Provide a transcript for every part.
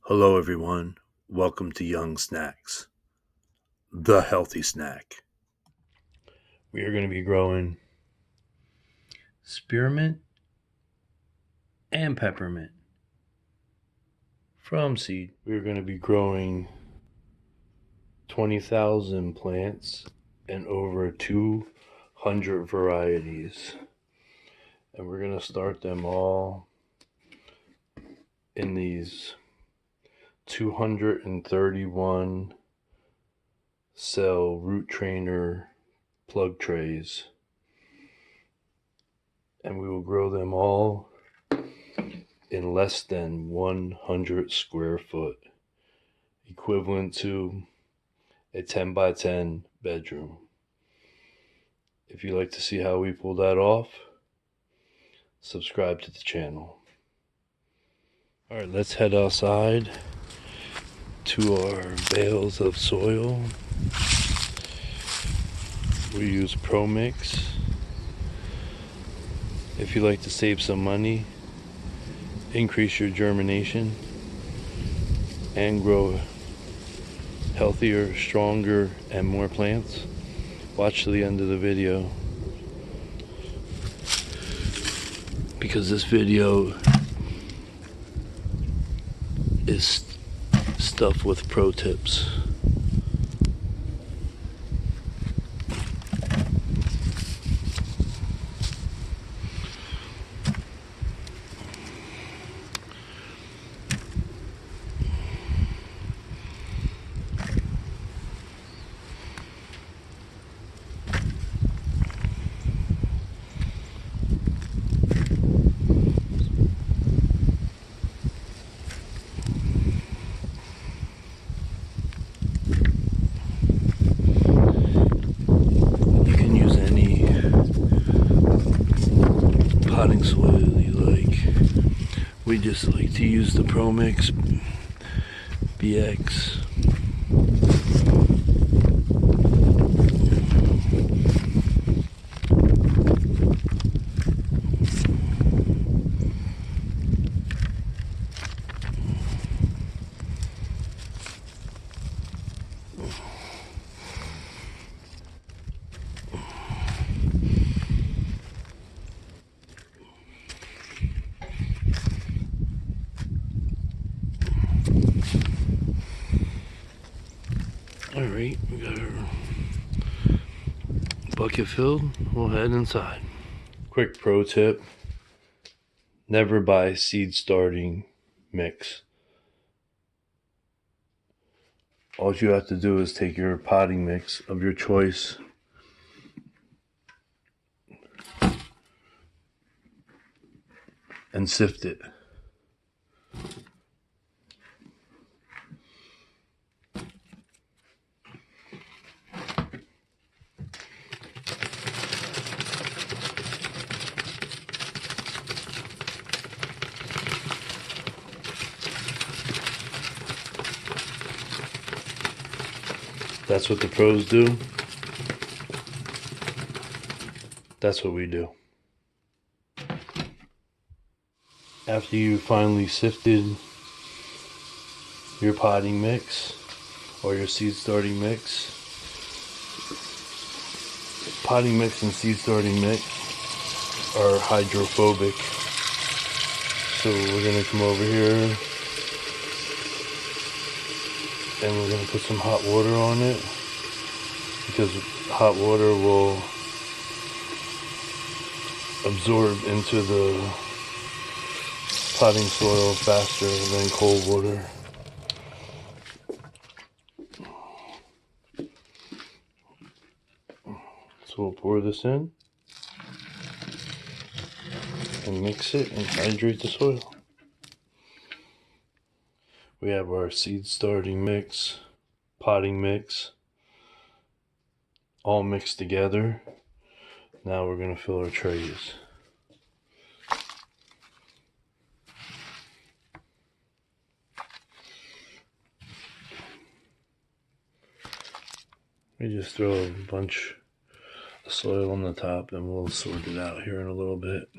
Hello, everyone. Welcome to Young Snacks, the healthy snack. We are going to be growing spearmint and peppermint from seed. We're going to be growing 20,000 plants and over 200 varieties. And we're going to start them all in these 231 cell root trainer plug trays. And we will grow them all in less than 100 square foot, equivalent to a 10 by 10 bedroom. If you'd like to see how we pull that off, subscribe to the channel. All right, let's head outside to our bales of soil. We use Pro Mix. If you like to save some money, increase your germination, and grow healthier, stronger, and more plants, watch to the end of the video, because this video is stuffed with pro tips. Potting soil you like. We just like to use the Pro Mix BX. Alright, we got our bucket filled. We'll head inside. Quick pro tip: never buy seed starting mix. All you have to do is take your potting mix of your choice and sift it. That's what the pros do. That's what we do. After you finally sifted your potting mix or your seed starting mix, potting mix and seed starting mix are hydrophobic. So we're going to come over here and we're going to put some hot water on it, because hot water will absorb into the potting soil faster than cold water. So we'll pour this in and mix it and hydrate the soil. We have our seed starting mix, potting mix, all mixed together. Now we're going to fill our trays. We just throw a bunch of soil on the top and we'll sort it out here in a little bit.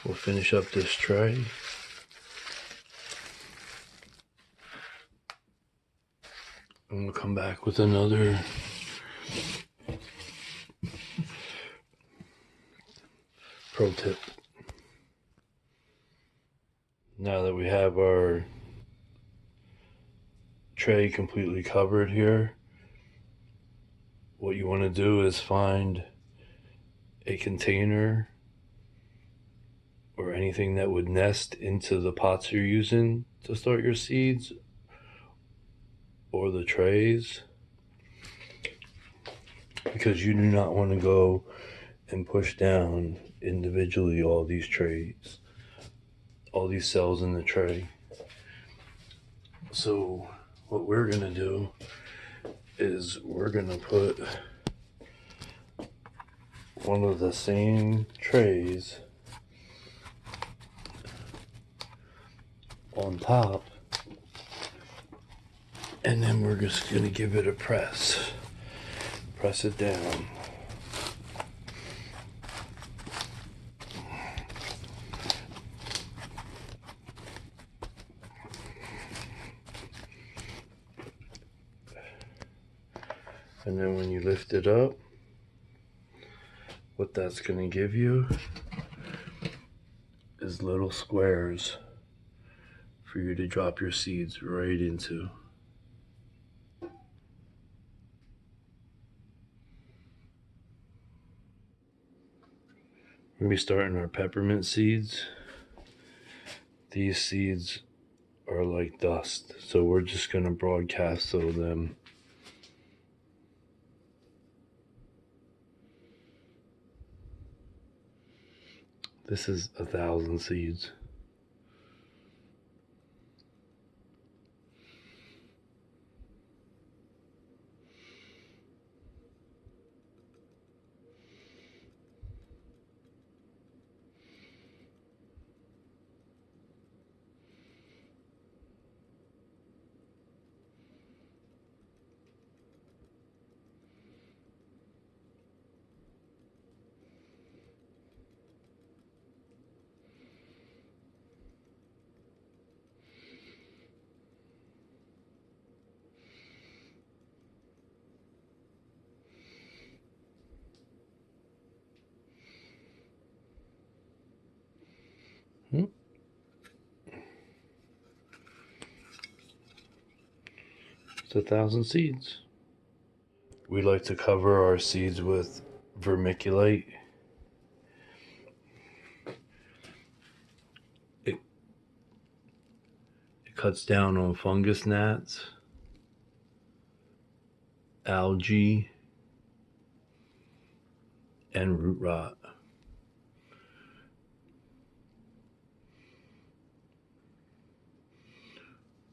We'll finish up this tray. And we'll come back with another pro tip. Now that we have our tray completely covered here, what you want to do is find a container or anything that would nest into the pots you're using to start your seeds or the trays, because you do not want to go and push down individually all these trays, all these cells in the tray. So what we're gonna do is we're gonna put one of the same trays on top, and then we're just gonna give it a press it down. And then when you lift it up, what that's going to give you is little squares for you to drop your seeds right into. We're going to be starting our peppermint seeds. These seeds are like dust, so we're just going to broadcast sow them. This is 1,000 seeds. It's 1,000 seeds. We like to cover our seeds with vermiculite. It cuts down on fungus gnats, algae, and root rot.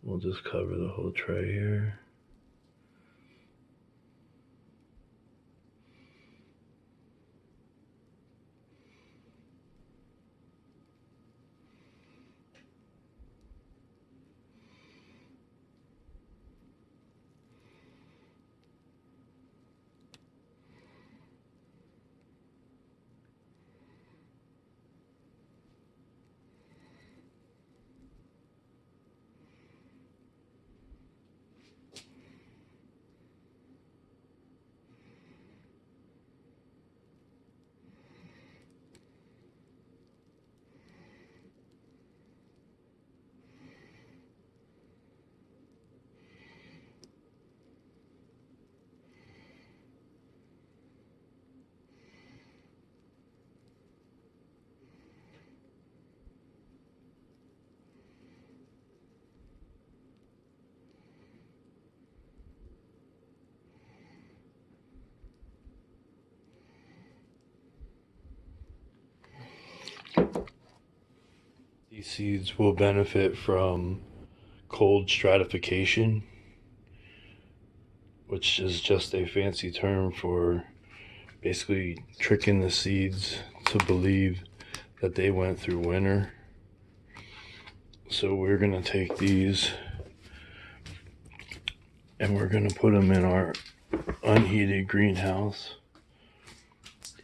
We'll just cover the whole tray here. These seeds will benefit from cold stratification, which is just a fancy term for basically tricking the seeds to believe that they went through winter. So we're going to take these and we're going to put them in our unheated greenhouse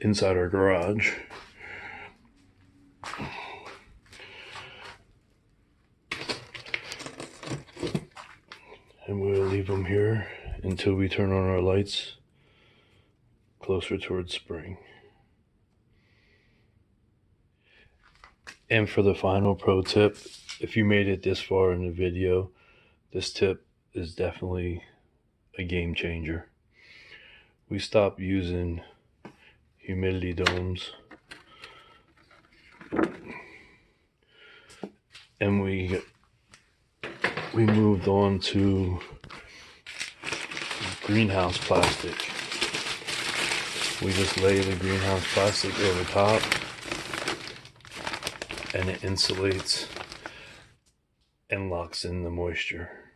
inside our garage. And we'll leave them here until we turn on our lights closer towards spring. And for the final pro tip, if you made it this far in the video, this tip is definitely a game changer. We stopped using humidity domes and we moved on to greenhouse plastic. We just lay the greenhouse plastic over top and it insulates and locks in the moisture.